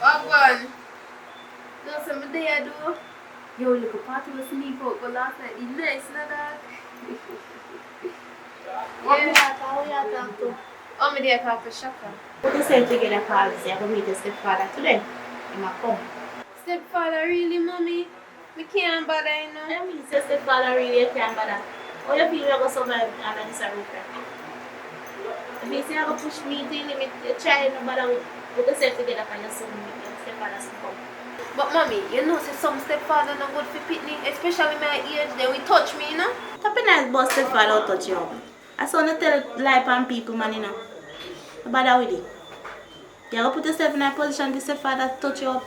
Wagwan. No, some day I do. Yo, look a party was sleep out, but last night it's nice, na dog. How you talk to? Oh, me there talk to Shaka. Put yourself together, Paul. Say I'm going to meet your stepfather today. He might come. Stepfather, really, mommy? Me can't bother, you know. I mean, say stepfather really you can't bother. How you feel you're going to survive under this roof? If you say you're going to push me to limit your child, no bother with. Put yourself together for your son. Your stepfather to come. But mommy, you know, say some stepfather not good for picnic, especially my age, they will touch me, you know. Happy nice boss stepfather will touch you up. I saw you tell life and people, man, you know. No bother with it. You have to put yourself in a position to stepfather touch you up.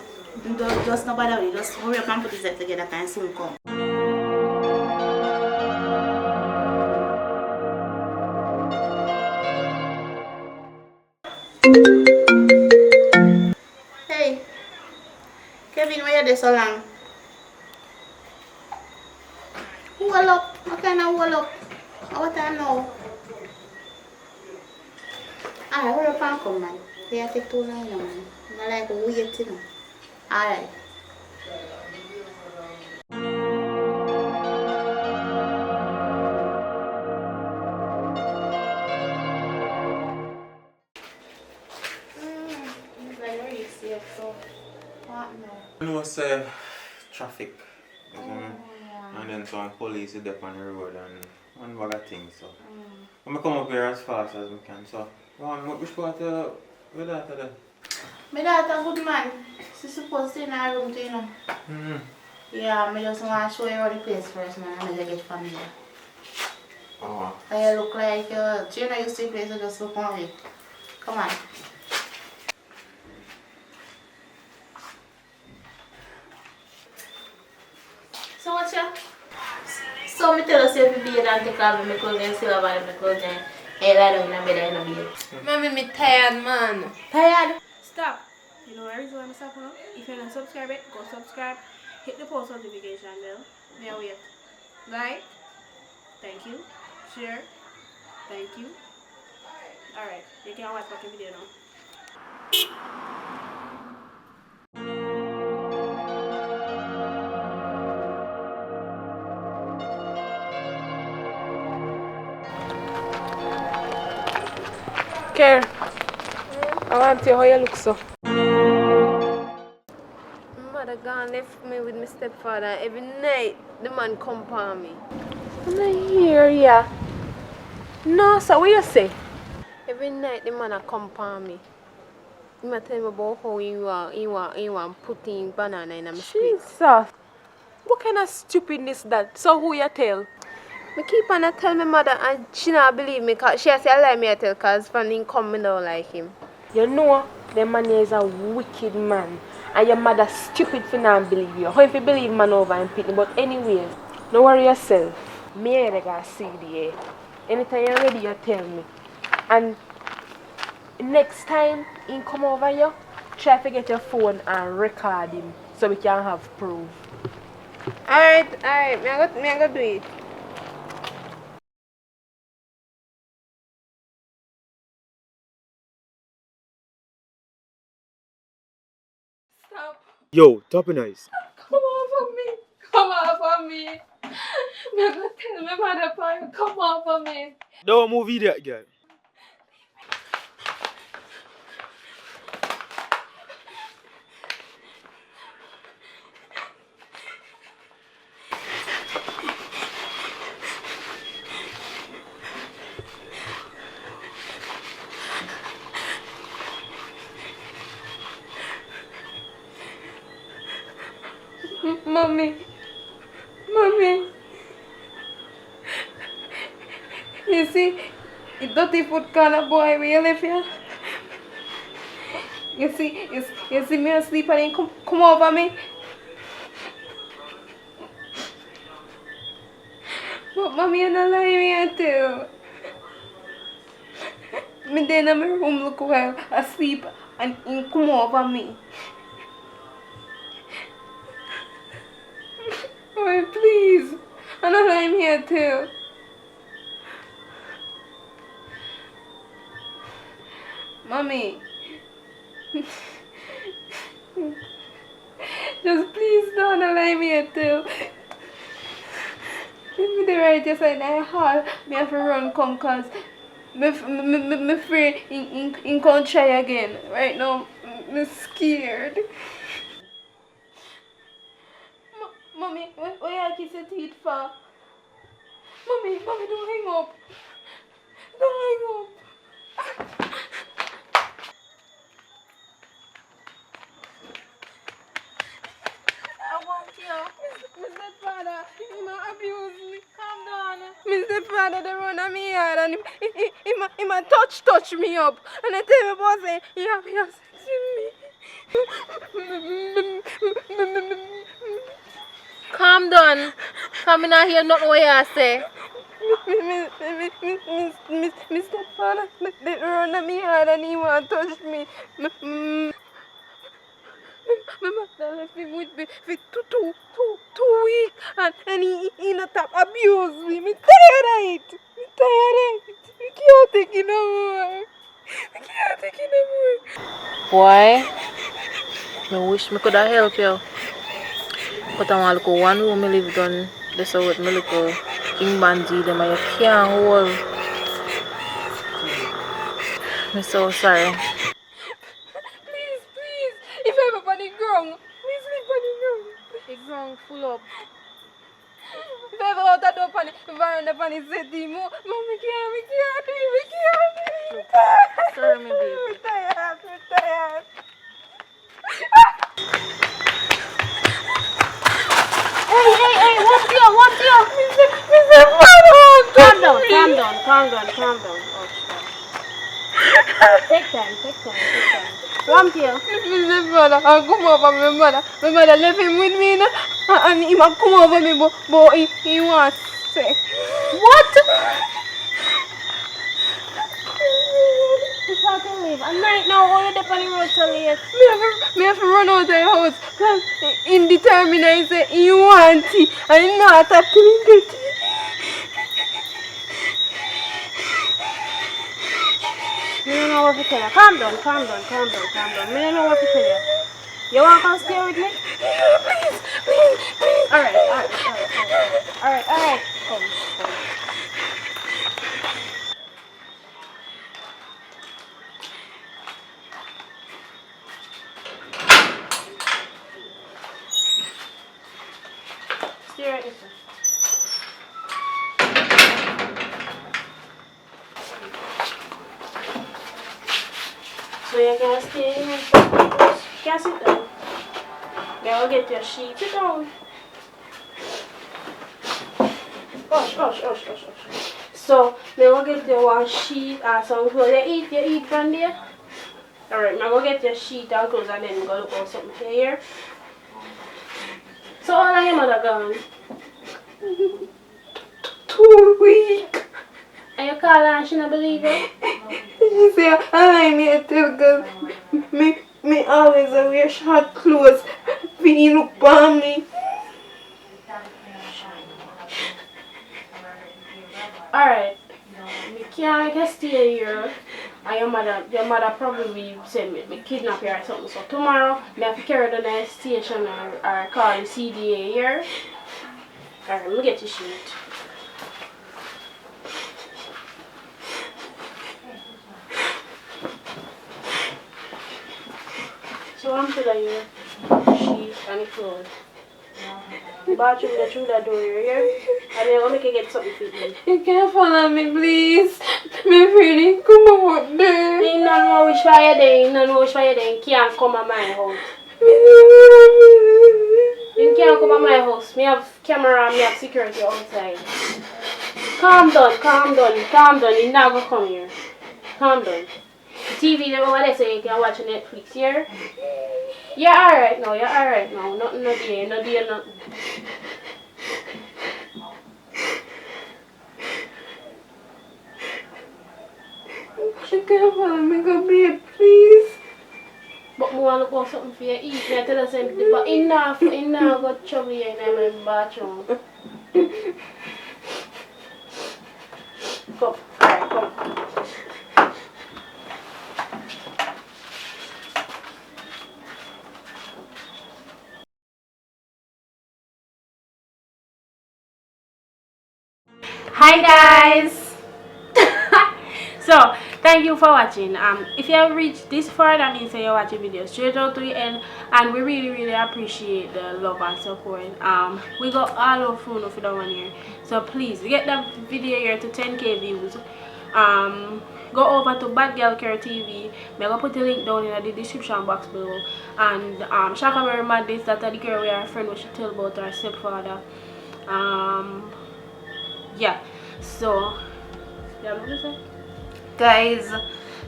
Just no bother with it. Just hurry up and put yourself together and soon come. Hey, Kevin, why are you there so long? Hold up. What kind of hold up? What time now? Alright, hurry up and come, man. They have to take too long, you know, man. I like wait, you know. Alright. It's like very safe, so what now? You know, say traffic. And then some police is up on the road and one bag of things. So I'm come up here as fast as we can. So which part with that today? My daughter good man. She's supposed to in her room too, you know. Yeah, I just want to show you around the place first, man, and then get familiar. Oh. And you look like you know you see place, so just look on it. Come on. So what's your? So me tell us if you be and take off my clothes and still have my clothes and lie down in the bed and in the bed. Mommy, me tired, man. Tired? Stop. You know where is why I'm stopping now? If you're not subscribed yet, go subscribe. Hit the post notification bell. May I wait? Like. Thank you. Share. Thank you. Alright, you can watch the video now. Kiera, I want to see how you look so. Mother gone left me with my stepfather. Every night the man come upon me. I'm not here, yeah. No, so what you say? Every night the man a come upon me. He might tell me about how he want putting banana in my street. Jesus. What kind of stupidness that? So who you tell? I keep on tell my mother and she not believe me because she say I lie me I tell because from him come me don't like him. You know, the man is a wicked man. And your mother stupid for not believe you. How if you believe man over and pity? But anyways, don't worry yourself. Me I gotta see the anytime you're ready you tell me. And next time he come over here, try to get your phone and record him so we can have proof. Alright, me I go do it. Stop. Yo, top nice. Come over me. Come over me. I'm gonna tell my mother for you. Come over me. Don't move idiot, girl. Mommy. You see, the dirty foot corner boy where you live here. You see me asleep and he come over me. Mommy, you're not lying me too. Me then in my room look while asleep and he come over me. Oh, please. I'm not lying here too. Mommy. Just please don't allow me to. Give me the right just like that hall. Me have to run come cause me afraid in can't try again. Right now, me scared. Mommy, why you kiss your teeth for? Mommy, don't hang up. Don't hang up. I want you. Mr. Father, he might abuse me. Calm down. Mr. Father, they run on me yard and he might touch me up. And I tell me boss, he have sex with me. Calm down. Come in here, not what you say. Mr. Father, they run on me yard and he want to touch me. My mother left me with me for 2 weeks and he not stop abuse me. I'm tired of it. I can't take it no more. Boy, I wish I could have helped you. But I want to look one room I live done. That's what I look king bandy them and you can't hold. I'm so sorry. Please. If I ever on the ground, please sleep on the ground. The ground full up. If I ever out the door on the veranda on the city, Mom, me can't do it. Sorry, my baby. I'm tired. Hey, what's your? Mr. Father, Calm down. Oh, take time. Come here. Mr. Father, I'll come over my mother. My mother left him with me, and he might come over me, but he wants sex. What? If I can leave. And right now, all you're on the road so late. Me have to run out of the house because indeterminate I say he wants it and he not have to get it. I don't know what to tell you. Calm down. I don't know what to tell you. You want to come stay with me? Please. Alright. Come. Stay right there. So you can stay in here. You can sit down. You will get your sheet. Sit down. Hush. So, they will get your one sheet and some clothes. You eat from there? Alright, I'm going to get your sheet and clothes and then go look for something here. So, how long your mother gone? 2 weeks. And you call her and she don't believe you? She say I like me too because me always wear short clothes when he look for me. Alright. We can't make her stay here. And your mother probably said me kidnap you or something. So tomorrow, I have to carry her to the station or call the CDA here. Alright, let me get your sheet. So I'm filling your sheet and the clothes. The bathroom go through that door here. And then I'm going to get something for you. You can't follow me, please. Me really come out there. You don't know which way you're there. You can't come at my house. You can't come at my house. Me have camera and me have security outside. Calm down. You not gonna come here. Calm down. The TV over there so you can watch Netflix here. You're alright now. Nothing. You can't follow me, go babe, please. But I want to go something for you eat. I tell you something. But enough got trouble here in my bathroom. Come, alright, come. Hi guys! So, thank you for watching. If you have reached this far, that means that you're watching videos straight out to the end, and we really appreciate the love and support. We got all our phone for that one here, so please get that video here to 10k views. Go over to Bad Girl Kiera TV. I'm gonna put the link down in the description box below. And Shaka very mad this that the girl we are friend what she tell about her stepfather. Yeah, so yeah, what is it? Guys,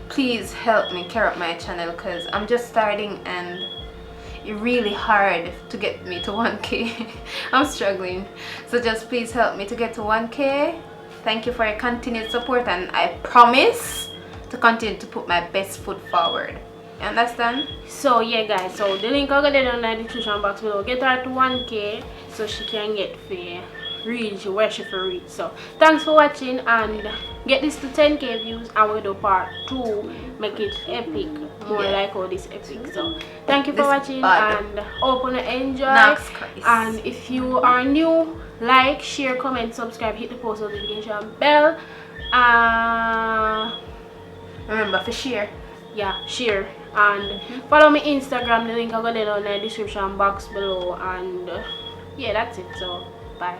please help me carry up my channel because I'm just starting and it's really hard to get me to 1k. I'm struggling, so just please help me to get to 1k. Thank you for your continued support, and I promise to continue to put my best foot forward. You understand? So yeah guys, so the link I'll get down in the description box below. Get her to 1k so she can get fair reach where she for reach. So thanks for watching, and get this to 10k views and we'll do part 2, make it epic, more like all this epic. So thank you for watching, and hope you enjoy. And if you are new, like, share, comment, subscribe, hit the post notification bell, remember for share. Yeah, share, and follow me Instagram. The link I'll go down in the description box below. And yeah, that's it. So bye.